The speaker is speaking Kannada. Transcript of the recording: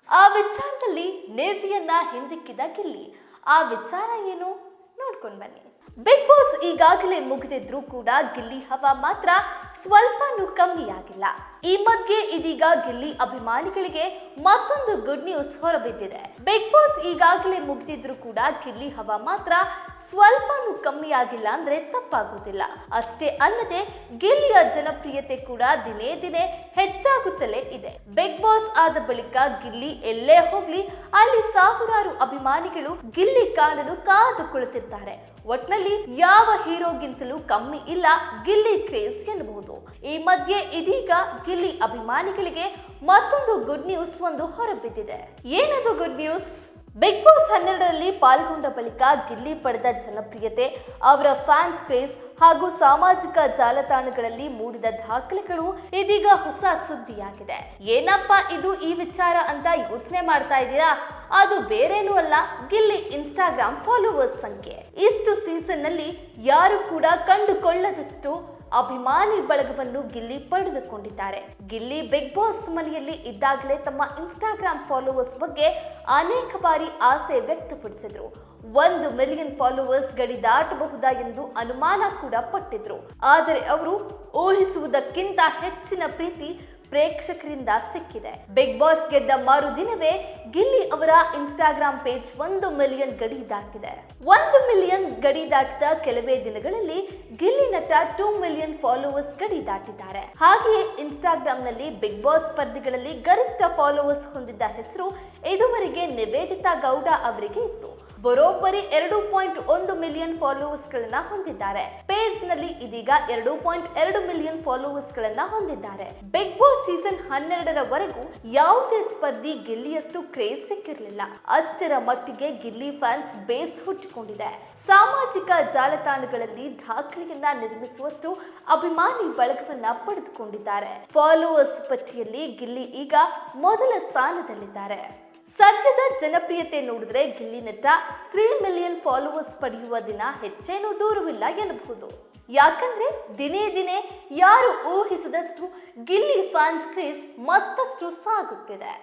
ಆ ವಿಚಾರದಲ್ಲಿ ನೇವಿಯನ್ನ ಹಿಂದಿಕ್ಕಿದ ಗಿಲ್ಲಿ. ಆ ವಿಚಾರ ಏನು ನೋಡ್ಕೊಂಡು ಬನ್ನಿ. ಬಿಗ್ ಬಾಸ್ ಈಗಾಗಲೇ ಮುಗಿದಿದ್ರು ಕೂಡ ಗಿಲ್ಲಿ ಹವಾ ಮಾತ್ರ ಸ್ವಲ್ಪನೂ ಕಮ್ಮಿಯಾಗಿಲ್ಲ. ಈ ಮಧ್ಯೆ ಇದೀಗ ಗಿಲ್ಲಿ ಅಭಿಮಾನಿಗಳಿಗೆ ಮತ್ತೊಂದು ಗುಡ್ ನ್ಯೂಸ್ ಹೊರಬಿದ್ದಿದೆ. ಬಿಗ್ ಬಾಸ್ ಈಗಾಗಲೇ ಮುಗಿದಿದ್ರು ಕೂಡ ಗಿಲ್ಲಿ ಹವಾ ಮಾತ್ರ ಸ್ವಲ್ಪನೂ ಕಮ್ಮಿಯಾಗಿಲ್ಲ ಅಂದ್ರೆ ತಪ್ಪಾಗುವುದಿಲ್ಲ. ಅಷ್ಟೇ ಅಲ್ಲದೆ ಗಿಲ್ಲಿಯ ಜನಪ್ರಿಯತೆ ಕೂಡ ದಿನೇ ದಿನೇ ಹೆಚ್ಚಾಗುತ್ತಲೇ ಇದೆ. ಬಿಗ್ ಬಾಸ್ ಆದ ಬಳಿಕ ಗಿಲ್ಲಿ ಎಲ್ಲೇ ಹೋಗ್ಲಿ ಅಲ್ಲಿ ಸಾವಿರಾರು ಅಭಿಮಾನಿಗಳು ಗಿಲ್ಲಿ ಕಾಣಲು ಕಾದು ಕುಳಿತಿರ್ತಾರೆ. ಒಟ್ನಲ್ಲಿ ಯಾವ ಹೀರೋಗಿಂತಲೂ ಕಮ್ಮಿ ಇಲ್ಲ ಗಿಲ್ಲಿ ಕ್ರೇಜ್ ಎನ್ನಬಹುದು. ಈ ಮಧ್ಯೆ ಇದೀಗ ಗಿಲ್ಲಿ ಅಭಿಮಾನಿಗಳಿಗೆ ಮತ್ತೊಂದು ಗುಡ್ ನ್ಯೂಸ್ ಒಂದು ಹೊರಬಿದ್ದಿದೆ. ಏನದು ಗುಡ್ ನ್ಯೂಸ್? ಬಿಗ್ ಬಾಸ್ 12ರಲ್ಲಿ ಪಾಲ್ಗೊಂಡ ಬಳಿಕ ಗಿಲ್ಲಿ ಪಡೆದ ಜನಪ್ರಿಯತೆ, ಅವರ ಫ್ಯಾನ್ಸ್ ಕ್ರೇಜ್ ಹಾಗೂ ಸಾಮಾಜಿಕ ಜಾಲತಾಣಗಳಲ್ಲಿ ಮೂಡಿದ ದಾಖಲೆಗಳು ಇದೀಗ ಹೊಸ ಸುದ್ದಿಯಾಗಿದೆ. ಏನಪ್ಪಾ ಇದು ಈ ವಿಚಾರ ಅಂತ ಯೋಚನೆ ಮಾಡ್ತಾ ಇದ್ದೀರಾ? ಅದು ಬೇರೇನೂ ಅಲ್ಲ, ಗಿಲ್ಲಿ ಇನ್ಸ್ಟಾಗ್ರಾಮ್ ಫಾಲೋವರ್ಸ್ ಸಂಖ್ಯೆ. ಇಷ್ಟು ಸೀಸನ್ ನಲ್ಲಿ ಯಾರು ಕೂಡ ಕಂಡುಕೊಳ್ಳದಷ್ಟು ಅಭಿಮಾನಿ ಬಳಗವನ್ನು ಗಿಲ್ಲಿ ಪಡೆದುಕೊಂಡಿದ್ದಾರೆ. ಗಿಲ್ಲಿ ಬಿಗ್ ಬಾಸ್ ಮನೆಯಲ್ಲಿ ಇದ್ದಾಗಲೇ ತಮ್ಮ ಇನ್ಸ್ಟಾಗ್ರಾಮ್ ಫಾಲೋವರ್ಸ್ ಬಗ್ಗೆ ಅನೇಕ ಬಾರಿ ಆಸೆ ವ್ಯಕ್ತಪಡಿಸಿದ್ರು. 1 ಮಿಲಿಯನ್ ಫಾಲೋವರ್ಸ್ ಗಡಿ ದಾಟಬಹುದಾ ಎಂದು ಅನುಮಾನ ಕೂಡ ಪಟ್ಟಿದ್ರು. ಆದರೆ ಅವರು ಊಹಿಸುವುದಕ್ಕಿಂತ ಹೆಚ್ಚಿನ ಪ್ರೀತಿ ಪ್ರೇಕ್ಷಕರಿಂದ ಸಿಕ್ಕಿದೆ. ಬಿಗ್ ಬಾಸ್ ಗೆದ್ದ ಮರುದಿನವೇ ಗಿಲ್ಲಿ ಅವರ ಇನ್ಸ್ಟಾಗ್ರಾಮ್ ಪೇಜ್ 1 ಮಿಲಿಯನ್ ಗಡಿ ದಾಟಿದೆ. 1 ಮಿಲಿಯನ್ ಗಡಿ ದಾಟಿದ ಕೆಲವೇ ದಿನಗಳಲ್ಲಿ ಗಿಲ್ಲಿ ನಟ 2 ಮಿಲಿಯನ್ ಫಾಲೋವರ್ಸ್ ಗಡಿ ದಾಟಿದ್ದಾರೆ. ಹಾಗೆಯೇ ಇನ್ಸ್ಟಾಗ್ರಾಮ್ ನಲ್ಲಿ ಬಿಗ್ ಬಾಸ್ ಸ್ಪರ್ಧಿಗಳಲ್ಲಿ ಗರಿಷ್ಠ ಫಾಲೋವರ್ಸ್ ಹೊಂದಿದ್ದ ಹೆಸರು ಇದುವರೆಗೆ ನಿವೇದಿತಾ ಗೌಡ ಅವರಿಗೆ ಇತ್ತು. ಬರೋಬ್ಬರಿ 2.1 ಮಿಲಿಯನ್ ಫಾಲೋವರ್ಸ್ ಗಳನ್ನ ಹೊಂದಿದ್ದಾರೆ. ಪೇಜ್ ನಲ್ಲಿ ಇದೀಗ 2.2 ಮಿಲಿಯನ್ ಫಾಲೋವರ್ಸ್ ಗಳನ್ನ ಹೊಂದಿದ್ದಾರೆ. ಬಿಗ್ ಬಾಸ್ ಸೀಸನ್ 12ರವರೆಗೂ ಯಾವುದೇ ಸ್ಪರ್ಧಿ ಗಿಲ್ಲಿಯಷ್ಟು ಕ್ರೇಜ್ ಸಿಕ್ಕಿರಲಿಲ್ಲ. ಅಷ್ಟರ ಮಟ್ಟಿಗೆ ಗಿಲ್ಲಿ ಫ್ಯಾನ್ಸ್ ಬೇಸ್ ಹುಟ್ಟಿಕೊಂಡಿದೆ. ಸಾಮಾಜಿಕ ಜಾಲತಾಣಗಳಲ್ಲಿ ದಾಖಲೆಯನ್ನ ನಿರ್ಮಿಸುವಷ್ಟು ಅಭಿಮಾನಿ ಬಳಗವನ್ನ ಪಡೆದುಕೊಂಡಿದ್ದಾರೆ. ಫಾಲೋವರ್ಸ್ ಪಟ್ಟಿಯಲ್ಲಿ ಗಿಲ್ಲಿ ಈಗ ಮೊದಲ ಸ್ಥಾನದಲ್ಲಿದ್ದಾರೆ. ಸದ್ಯದ ಜನಪ್ರಿಯತೆ ನೋಡಿದ್ರೆ ಗಿಲ್ಲಿ ನಟ 3 ಮಿಲಿಯನ್ ಫಾಲೋವರ್ಸ್ ಪಡೆಯುವ ದಿನ ಹೆಚ್ಚೇನೂ ದೂರವಿಲ್ಲ ಎನ್ನಬಹುದು. ಯಾಕಂದ್ರೆ ದಿನೇ ದಿನೇ ಯಾರು ಊಹಿಸದಷ್ಟು ಗಿಲ್ಲಿ ಫ್ಯಾನ್ಸ್ ಕ್ರೇಜ್ ಮತ್ತಷ್ಟು ಸಾಗುತ್ತಿದೆ.